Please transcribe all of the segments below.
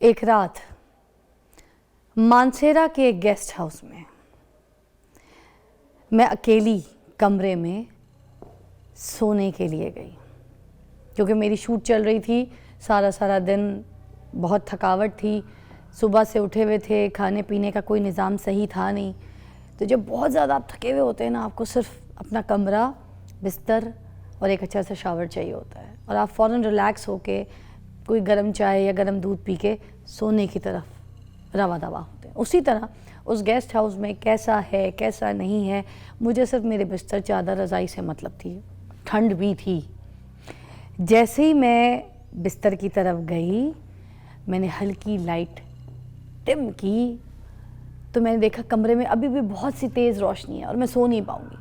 एक रात मानसेरा के एक गेस्ट हाउस में मैं अकेली कमरे में सोने के लिए गई, क्योंकि मेरी शूट चल रही थी। सारा दिन बहुत थकावट थी, सुबह से उठे हुए थे, खाने पीने का कोई निज़ाम सही था नहीं। तो जब बहुत ज़्यादा आप थके हुए होते हैं ना, आपको सिर्फ अपना कमरा, बिस्तर और एक अच्छा सा शावर चाहिए होता है, और आप फ़ौरन रिलैक्स होके कोई गर्म चाय या गर्म दूध पी के सोने की तरफ रवा दवा होते हैं। उसी तरह उस गेस्ट हाउस में कैसा है कैसा नहीं है, मुझे सिर्फ मेरे बिस्तर, चादर, रज़ाई से मतलब थी। ठंड भी थी। जैसे ही मैं बिस्तर की तरफ गई, मैंने हल्की लाइट डिम की तो मैंने देखा कमरे में अभी भी बहुत सी तेज़ रोशनी है और मैं सो नहीं पाऊँगी।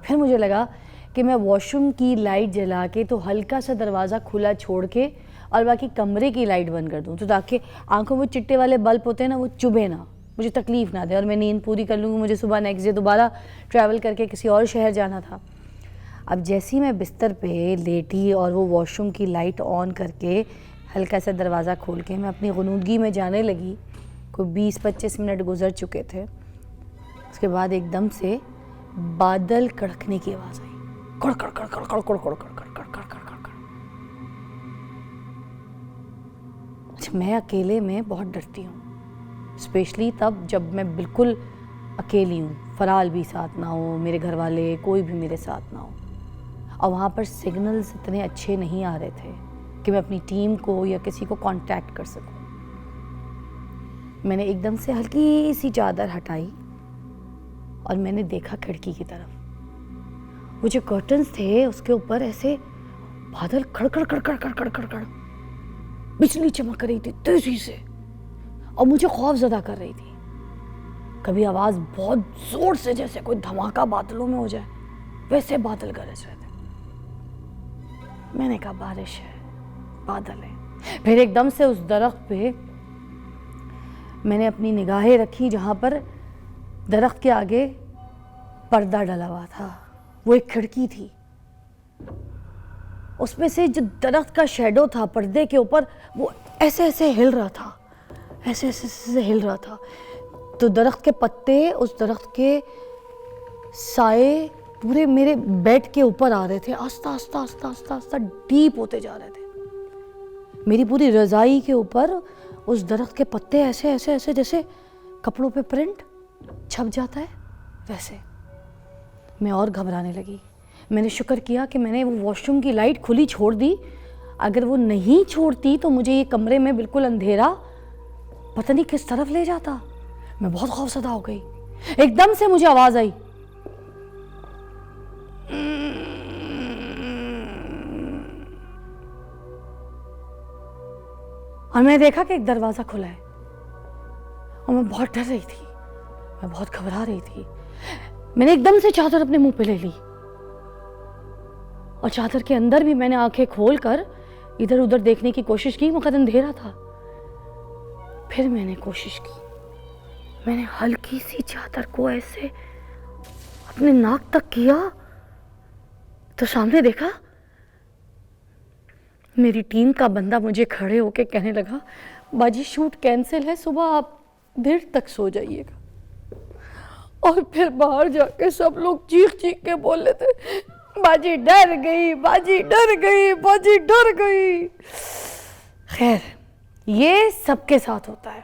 फिर मुझे लगा कि मैं वॉशरूम की लाइट जला के तो हल्का सा दरवाज़ा खुला छोड़ के और बाकी कमरे की लाइट बंद कर दूँ, तो ताकि आंखों में चिट्टे वाले बल्ब होते हैं ना, वो चुभे ना, मुझे तकलीफ़ ना दे और मैं नींद पूरी कर लूँगी। मुझे सुबह नेक्स्ट डे दोबारा ट्रैवल करके किसी और शहर जाना था। अब जैसे ही मैं बिस्तर पे लेटी और वो वॉशरूम की लाइट ऑन करके हल्का सा दरवाज़ा खोल के मैं अपनी गुनूदगी में जाने लगी, कोई 20-25 मिनट गुजर चुके थे। उसके बाद एकदम से बादल कड़कने की आवाज़ आई, कड़ कड़ कड़ कड़ कड़ कड़ कड़ कड़ कड़ कड़ कड़ कड़ कड़। मैं अकेले में बहुत डरती हूँ, स्पेशली तब जब मैं बिल्कुल अकेली हूँ, फराल भी साथ ना हो, मेरे घर वाले कोई भी मेरे साथ ना हो। और वहाँ पर सिग्नल्स इतने अच्छे नहीं आ रहे थे कि मैं अपनी टीम को या किसी को कांटेक्ट कर सकूँ। मैंने एकदम से हल्की सी चादर हटाई और मैंने देखा खिड़की की तरफ। वो जो कर्टन्स थे उसके ऊपर ऐसे बादल खड़खड़ खड़खड़ खड़खड़ खड़खड़, बिजली चमक रही थी तेजी से और मुझे खौफजदा कर रही थी। कभी आवाज़ बहुत जोर से, जैसे कोई धमाका बादलों में हो जाए, वैसे बादल गरज रहे थे। मैंने कहा बारिश है, बादल है। फिर एकदम से उस दरख्त पे मैंने अपनी निगाहें रखी जहाँ पर दरख्त के आगे पर्दा डला हुआ था। वो एक खिड़की थी, उसमें से जो दरख्त का शेडो था पर्दे के ऊपर, वो ऐसे ऐसे हिल रहा था, ऐसे ऐसे हिल रहा था। तो दरख्त के पत्ते, उस दरख्त के साए पूरे मेरे बेड के ऊपर आ रहे थे, आस्ता आस्ता आस्ता आस्ता आस्ता डीप होते जा रहे थे। मेरी पूरी रज़ाई के ऊपर उस दरख्त के पत्ते ऐसे ऐसे ऐसे, जैसे कपड़ों पे प्रिंट छप जाता है वैसे। मैं और घबराने लगी। मैंने शुक्र किया कि मैंने वो वॉशरूम की लाइट खुली छोड़ दी। अगर वो नहीं छोड़ती तो मुझे ये कमरे में बिल्कुल अंधेरा पता नहीं किस तरफ ले जाता। मैं बहुत खौफजदा हो गई। एकदम से मुझे आवाज़ आई, और मैंने देखा कि एक दरवाज़ा खुला है और मैं बहुत डर रही थी, मैं बहुत घबरा रही थी। मैंने एकदम से चादर अपने मुंह पे ले ली और चादर के अंदर भी मैंने आंखें खोलकर इधर उधर देखने की कोशिश की, मगर अंधेरा था। फिर मैंने कोशिश की, मैंने हल्की सी चादर को ऐसे अपने नाक तक किया तो सामने देखा मेरी टीम का बंदा मुझे खड़े होके कहने लगा, बाजी शूट कैंसिल है, सुबह आप देर तक सो जाइएगा। और फिर बाहर जाके सब लोग चीख चीख के बोल रहे थे, बाजी डर गई, बाजी डर गई, बाजी डर गई। खैर, ये सबके साथ होता है।